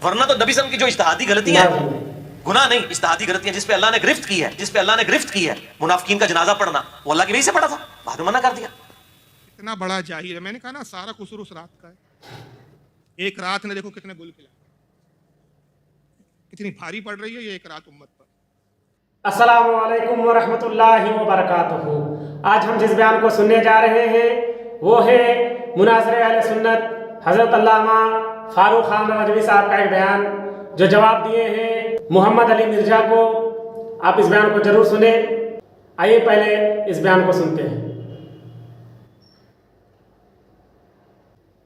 ورنہ تو نبی صلی اللہ علیہ وسلم کی جو اجتہادی غلطیاں ہیں، گناہ نہیں، اجتہادی غلطیاں جس پہ اللہ نے گرفت کی ہے، جس پہ اللہ نے گرفت کی ہے، منافقین کا جنازہ پڑھنا، وہ اللہ کی وحی سے پڑھا تھا، بعد میں منع کر دیا۔ اتنا بڑا جاہل ہے، میں نے کہا نا سارا قصور اس رات کا ہے۔ ایک رات نے دیکھو کتنے گل کھلائے، کتنی بھاری پڑ رہی ہے یہ ایک رات امت پر۔ السلام علیکم ورحمۃ اللہ وبرکاتہ۔ آج ہم جس بیان کو سننے جا رہے ہیں وہ ہے مناظر اہل سنت حضرت علامہ فاروق خان رضوی صاحب کا ایک بیان جو جواب دیے ہیں محمد علی مرزا کو۔ آپ اس بیان کو ضرور سنیں۔ آئیے پہلے اس بیان کو سنتے ہیں۔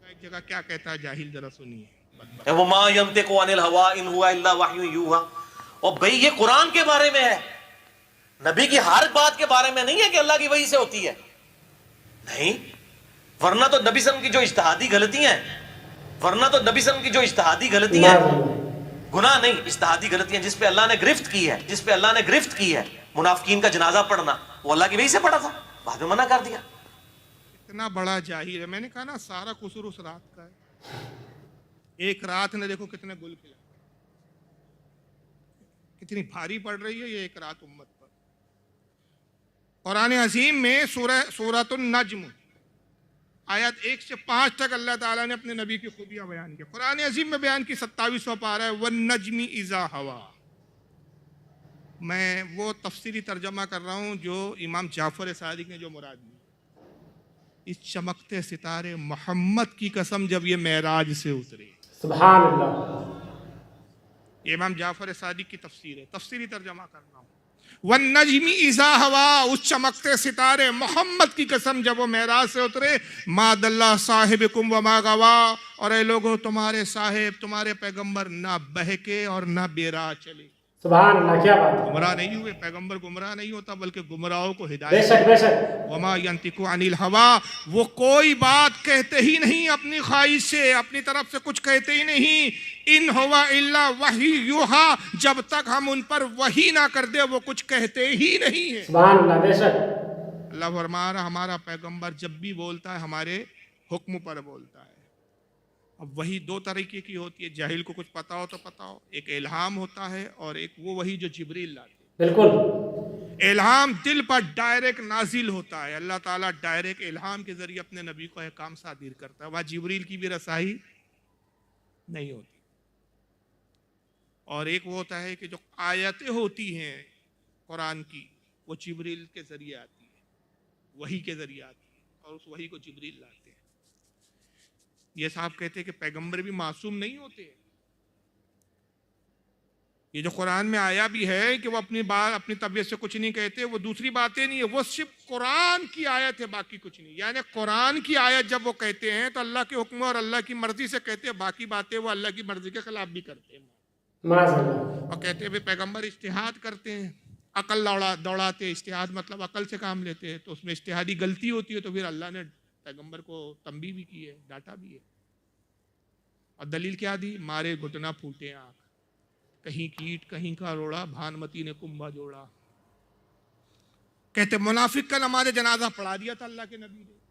ایک جگہ کیا کہتا ہے جاہل، ذرا سنیے۔ وَمَا يَنطِقُ عَنِ الْهَوَىٰ إِنْ هُوَ إِلَّا وَحْيٌ يُوحَىٰ۔ اور بھئی یہ قرآن کے بارے میں ہے، نبی کی ہر بات کے بارے میں نہیں ہے کہ اللہ کی وحی سے ہوتی ہے، نہیں، ورنہ تو نبی صلی اللہ علیہ وسلم کی جو اجتہادی غلطیاں ہیں، ورنہ تو نبی صلی اللہ علیہ وسلم کی جو اجتہادی غلطیاں ہیں، گناہ نہیں، اجتہادی غلطیاں جس پہ اللہ نے گرفت کی ہے، جس پہ اللہ نے گرفت کی ہے، منافقین کا جنازہ پڑھنا، وہ اللہ کی وحی سے پڑھا تھا، بعد میں منع کر دیا۔ اتنا بڑا جاہل ہے، میں نے کہا نا سارا قصور اس رات کا ہے۔ ایک رات نے دیکھو کتنے گل کھلائے، کتنی بھاری پڑ رہی ہے یہ ایک رات امت پر۔ قرآن عظیم میں سورۃ النجم آیت 1 سے 5 تک اللہ تعالیٰ نے اپنے نبی کی خوبیاں بیان کی۔ قرآن عظیم میں بیان کی 27واں پارہ ہے وَالنَّجْمِ إِذَا هَوَىٰ۔ میں وہ تفسیری ترجمہ کر رہا ہوں جو امام جعفر صادق نے جو مراد دی۔ اس چمکتے ستارے محمد کی قسم جب یہ معراج سے اترے۔ سبحان اللہ۔ یہ امام جعفر صادق کی تفسیر ہے، تفسیری ترجمہ کر رہا ہوں۔ وَالنَّجْمِ إِذَا هَوَىٰ، اس چمکتے ستارے محمد کی قسم جب وہ معراج سے اترے۔ مَا ضَلَّ صَاحِبُكُمْ وَمَا غَوَىٰ، اور اے لوگو تمہارے صاحب تمہارے پیغمبر نہ بہکے اور نہ بے راہ چلے۔ سبحان اللہ، کیا بات ہے۔ گمراہ نہیں ہوئے، پیغمبر گمراہ نہیں ہوتا بلکہ گمراہوں کو بے ہدایت۔ شک بے شک۔ وما ينطق عن الهوى، وہ کوئی بات کہتے ہی نہیں اپنی خواہش سے، اپنی طرف سے کچھ کہتے ہی نہیں۔ ان هو الا وحی یوحیٰ، جب تک ہم ان پر وحی نہ کر دے وہ کچھ کہتے ہی نہیں ہیں۔ سبحان اللہ، بے شک۔ اللہ فرما رہا ہمارا پیغمبر جب بھی بولتا ہے ہمارے حکم پر بولتا ہے۔ اب وحی دو طریقے کی ہوتی ہے، جاہل کو کچھ پتا ہو تو پتا ہو، ایک الہام ہوتا ہے اور ایک وہ وحی جو جبریل لاتے ہیں۔ بالکل۔ الہام دل پر ڈائریکٹ نازل ہوتا ہے، اللہ تعالیٰ ڈائریکٹ الہام کے ذریعے اپنے نبی کو احکام صادر کرتا ہے، وہاں جبریل کی بھی رسائی نہیں ہوتی۔ اور ایک وہ ہوتا ہے کہ جو آیتیں ہوتی ہیں قرآن کی وہ جبریل کے ذریعے آتی ہے، وحی کے ذریعے آتی ہے، اور اس وحی کو جبریل لاتے ہیں۔ یہ صاحب کہتے ہیں کہ پیغمبر بھی معصوم نہیں ہوتے۔ یہ جو قرآن میں آیا بھی ہے کہ وہ اپنی بات اپنی طبیعت سے کچھ نہیں کہتے، وہ دوسری باتیں نہیں ہے، وہ صرف قرآن کی آیت ہے، باقی کچھ نہیں۔ یعنی قرآن کی آیت جب وہ کہتے ہیں تو اللہ کے حکم اور اللہ کی مرضی سے کہتے ہیں، باقی باتیں وہ اللہ کی مرضی کے خلاف بھی کرتے ہیں۔ معاذ اللہ۔ اور کہتے ہیں پیغمبر اجتہاد کرتے ہیں، عقل دوڑاتے، اجتہاد مطلب عقل سے کام لیتے ہیں، تو اس میں اجتہادی غلطی ہوتی ہے تو پھر اللہ نے پیغمبر کو تنبیہ بھی کی ہے، ڈانٹا بھی ہے۔ اور دلیل کیا دی؟ مارے گھٹنا پھوٹے آنکھ، کہیں کیٹ کہیں کا روڑا، بھانمتی نے کنبا جوڑا۔ کہتے منافق کا نماز جنازہ پڑھا دیا تھا اللہ کے نبی نے،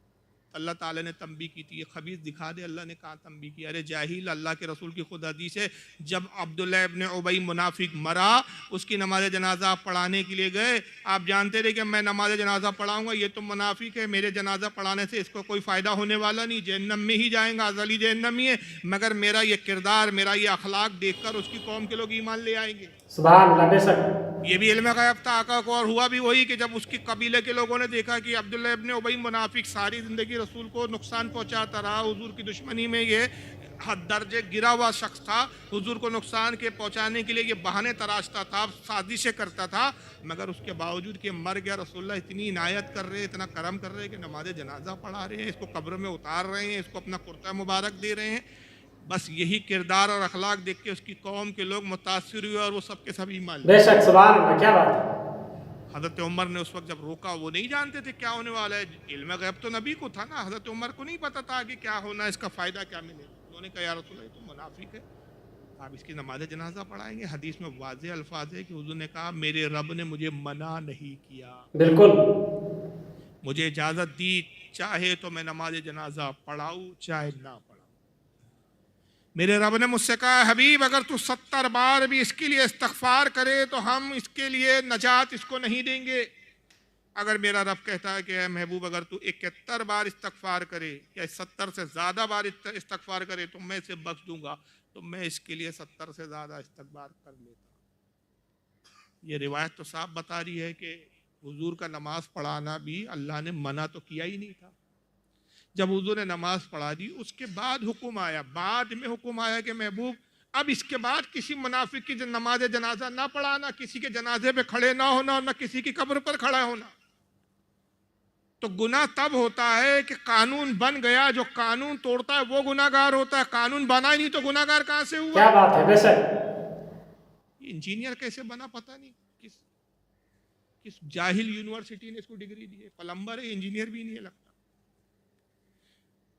اللہ تعالیٰ نے تنبیہ کی تھی، یہ خبیث دکھا دے، اللہ نے کہا تنبیہ کی۔ ارے جاہل، اللہ کے رسول کی خود حدیث ہے، جب عبداللہ ابن ابی منافق مرا، اس کی نماز جنازہ پڑھانے کے لیے گئے، آپ جانتے رہے کہ میں نماز جنازہ پڑھاؤں گا، یہ تو منافق ہے، میرے جنازہ پڑھانے سے اس کو کوئی فائدہ ہونے والا نہیں، جہنم میں ہی جائیں گا، ازلی جہنم ہی ہے، مگر میرا یہ کردار، میرا یہ اخلاق دیکھ کر اس کی قوم کے لوگ ایمان لے آئیں گے۔ سبحان اللہ، بے شک۔ یہ بھی علم غیب تھا آقا کو، اور ہوا بھی وہی کہ جب اس کی قبیلے کے لوگوں نے دیکھا کہ عبداللہ ابن ابی منافق ساری زندگی رسول کو نقصان پہنچاتا رہا، حضور کی دشمنی میں یہ حد درجے گرا ہوا شخص تھا، حضور کو نقصان کے پہنچانے کے لیے یہ بہانے تراشتا تھا، سازشیں کرتا تھا، مگر اس کے باوجود کہ مر گیا رسول اللہ اتنی عنایت کر رہے، اتنا کرم کر رہے کہ نماز جنازہ پڑھا رہے ہیں، اس کو قبر میں اتار رہے ہیں، اس کو اپنا کرتہ مبارک دے رہے ہیں۔ بس یہی کردار اور اخلاق دیکھ کے اس کی قوم کے لوگ متاثر ہوئے اور وہ سب کے سب ایمان لے۔ بے شک، سبحان اللہ، کیا بات ہے۔ حضرت عمر نے اس وقت جب روکا، وہ نہیں جانتے تھے کیا ہونے والا ہے، علم غیب تو نبی کو تھا نا، حضرت عمر کو نہیں پتا تھا کہ کیا ہونا ہے، اس کا فائدہ کیا ملے۔ انہوں نے کہا یا رسول اللہ یہ تو منافق ہے، آپ اس کی نماز جنازہ پڑھائیں گے؟ حدیث میں واضح الفاظ ہے کہ حضور نے کہا میرے رب نے مجھے منع نہیں کیا، بالکل۔ مجھے اجازت دی، چاہے تو میں نماز جنازہ پڑھاؤں چاہے نہ پڑھاؤں۔ میرے رب نے مجھ سے کہا حبیب اگر تو 70 بار بھی اس کے لیے استغفار کرے تو ہم اس کے لیے نجات اس کو نہیں دیں گے۔ اگر میرا رب کہتا ہے کہ اے محبوب اگر تو 71 بار استغفار کرے یا 70 سے زیادہ بار استغفار کرے تو میں اسے بخش دوں گا، تو میں اس کے لیے 70 سے زیادہ استغفار کر لیتا۔ یہ روایت تو صاف بتا رہی ہے کہ حضور کا نماز پڑھانا بھی اللہ نے منع تو کیا ہی نہیں تھا۔ جب حضور نے نماز پڑھا دی اس کے بعد حکم آیا، بعد میں حکم آیا کہ محبوب اب اس کے بعد کسی منافق کی نماز جنازہ نہ پڑھانا، کسی کے جنازے پہ کھڑے نہ ہونا اور نہ کسی کی قبر پر کھڑا ہونا۔ تو گناہ تب ہوتا ہے کہ قانون بن گیا، جو قانون توڑتا ہے وہ گناہگار ہوتا ہے، قانون بنا ہی نہیں تو گناہگار کہاں سے ہوا؟ کیا بات ہے، بے شک۔ انجینئر کیسے بنا پتہ نہیں، کس جاہل یونیورسٹی نے اس کو ڈگری دی ہے، پلمبر ہے، انجینئر بھی نہیں ہے لگتا۔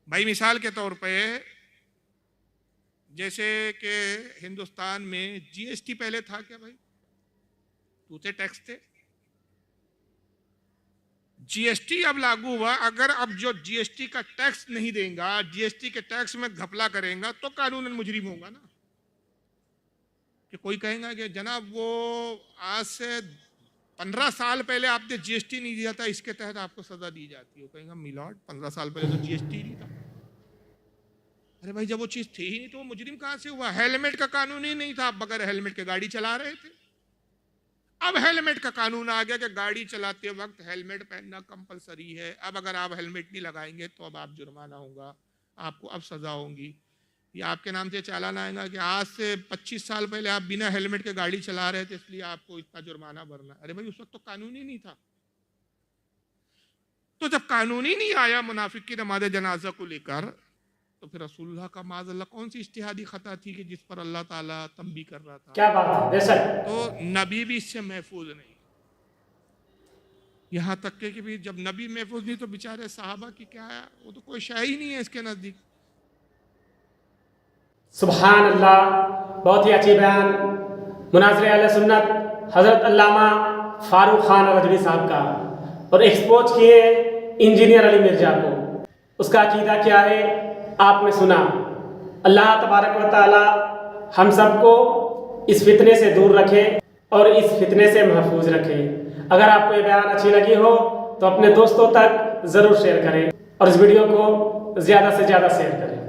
بھائی مثال کے طور پہ جیسے کہ ہندوستان میں جی ایس ٹی پہلے تھا کیا بھائی؟ دوسرے ٹیکس تھے، جی ایس ٹی اب لاگو ہوا، اگر اب جو جی ایس ٹی کا ٹیکس نہیں دیں گا، جی ایس ٹی کے ٹیکس میں گھپلا کریں گا تو قانوناً مجرم ہوگا نا۔ کہ کوئی کہیں گا کہ جناب وہ آج سے 15 سال پہلے آپ نے جی ایس ٹی نہیں دیا تھا، اس کے تحت آپ کو سزا دی جاتی ہے، وہ کہیں گا میلارڈ 15 سال پہلے تو جی ایس ٹی نہیں تھا۔ ارے بھائی جب وہ چیز تھی ہی نہیں تو وہ مجرم کہاں سے ہوا؟ ہیلمٹ کا قانون ہی نہیں تھا، آپ بغیر ہیلمٹ کے گاڑی چلا رہے تھے۔ اب ہیلمٹ کا قانون آ گیا کہ گاڑی چلاتے وقت ہیلمٹ پہننا کمپلسری ہے، اب اگر آپ ہیلمٹ نہیں لگائیں گے تو اب آپ جرمانہ ہوگا، آپ کو اب سزا ہوگی، یا آپ کے نام سے چالان آئے گا کہ آج سے 25 سال پہلے آپ بنا ہیلمٹ کے گاڑی چلا رہے تھے اس لیے آپ کو اتنا جرمانہ بھرنا۔ ارے بھائی اس وقت تو قانون ہی نہیں تھا۔ تو جب قانون ہی نہیں آیا منافق کی نماز جنازہ کو لے کر، تو پھر رسول اللہ کا معاذ اللہ کون سی اجتہادی خطا تھی کہ جس پر اللہ تعالیٰ تنبیہ کر رہا تھا؟ کیا بات ہے، بے شک۔ تو نبی بھی اس سے محفوظ نہیں، یہاں تک کہ بھی جب نبی محفوظ نہیں تو بیچارے صحابہ کی کیا ہے، وہ تو کوئی شے ہی نہیں ہے اس کے نزدیک۔ سبحان اللہ، بہت ہی اچھی بیان مناظر اہل سنت حضرت علامہ فاروق خان رجوی صاحب کا، اور ایکسپوز کیے انجینئر علی مرزا کو۔ اس کا عقیدہ کیا ہے آپ نے سنا۔ اللہ تبارک و تعالی ہم سب کو اس فتنے سے دور رکھے اور اس فتنے سے محفوظ رکھے۔ اگر آپ کو یہ بیان اچھی لگی ہو تو اپنے دوستوں تک ضرور شیئر کریں اور اس ویڈیو کو زیادہ سے زیادہ شیئر کریں۔